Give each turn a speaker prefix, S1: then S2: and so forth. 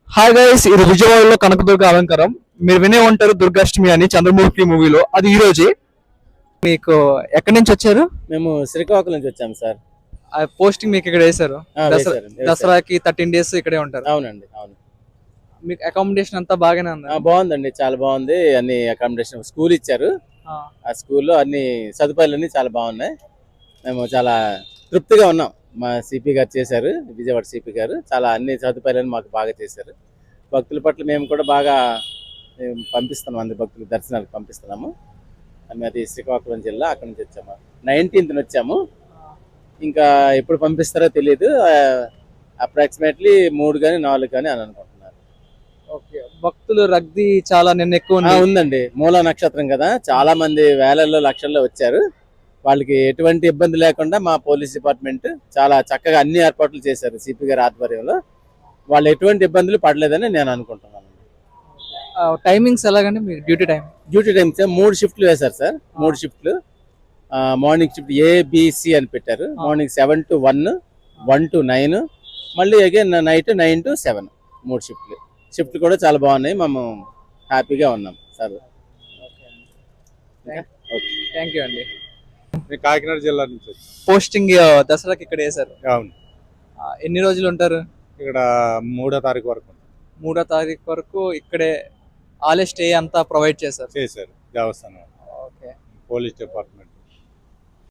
S1: Hi guys, ఇది విజయవాడలో కనకదుర్గ అలంకారం. మీరు వినే ఉంటారు దుర్గాష్టమి అని చంద్రముఖి మూవీలో. అది ఈ రోజే. మీకు ఎక్కడి నుంచి వచ్చారు?
S2: మేము శ్రీకాకుళం నుంచి వచ్చాము సార్.
S1: ఆ పోస్టింగ్ మీకు ఇక్కడ వేశారు.
S2: వేశారు.
S1: దసరాకి 13 days ఇక్కడే ఉంటారు.
S2: అవునండి, అవును.
S1: మీకు అకామిడేషన్ అంతా బాగానే ఉంది?
S2: బాగుందండి, చాలా బాగుంది. అన్ని అకామిడేషన్ స్కూల్ ఇచ్చారు. ఆ స్కూల్లో అన్ని సదుపాయాలన్నీ చాలా బాగున్నాయి. మేము చాలా తృప్తిగా ఉన్నాం. మా సిపి గారు చేశారు, విజయవాడ సిపి గారు చాలా అన్ని సదుపాయాలను మాకు బాగా చేశారు. భక్తుల పట్ల మేము కూడా బాగా పంపిస్తున్నాం, అందరి భక్తులు దర్శనాలకు పంపిస్తున్నాము. అది శ్రీకాకుళం జిల్లా, అక్కడి నుంచి వచ్చాము. 19th వచ్చాము. ఇంకా ఎప్పుడు పంపిస్తారో తెలియదు. అప్రాక్సిమేట్లీ 3 కానీ 4 కానీ అని అనుకుంటున్నారు.
S1: ఓకే, భక్తులు రద్దీ చాలా నిన్న ఎక్కువ
S2: ఉందండి. మూల నక్షత్రం కదా, చాలా మంది వేలల్లో లక్షల్లో వచ్చారు. వాళ్ళకి ఎటువంటి ఇబ్బంది లేకుండా మా పోలీస్ డిపార్ట్మెంట్ చాలా చక్కగా అన్ని ఏర్పాట్లు చేశారు సిపి గారి ఆధ్వర్యంలో. వాళ్ళు ఎటువంటి ఇబ్బందులు పడలేదని నేను అనుకుంటున్నాను.
S1: టైమింగ్స్ ఎలాగండి మీ డ్యూటీ
S2: టైమ్స్ 3 షిఫ్ట్లు వేశారు సార్. 3 షిఫ్ట్లు. మార్నింగ్ షిఫ్ట్ ఏబిసి అని పెట్టారు. మార్నింగ్ 7 to 1, 1 to 9, మళ్ళీ అగైన్ నైట్ 9 to 7. 3 షిఫ్ట్లు కూడా చాలా బాగున్నాయి. మేము హ్యాపీగా ఉన్నాం సార్.
S1: థ్యాంక్ యూ అండి.
S3: కాకినాడ జిల్లా నుంచి
S1: పోస్టింగ్ దసరాకి ఇక్కడ వేశారు.
S3: అవును.
S1: ఎన్ని రోజులు ఉంటారు
S3: ఇక్కడ? 3వ తారీఖు వరకు
S1: 3వ తారీఖు వరకు ఇక్కడే ఆలే స్టే అంతా ప్రొవైడ్ చేశారు
S3: దేవస్థానం,
S1: ఓకే.
S3: Police department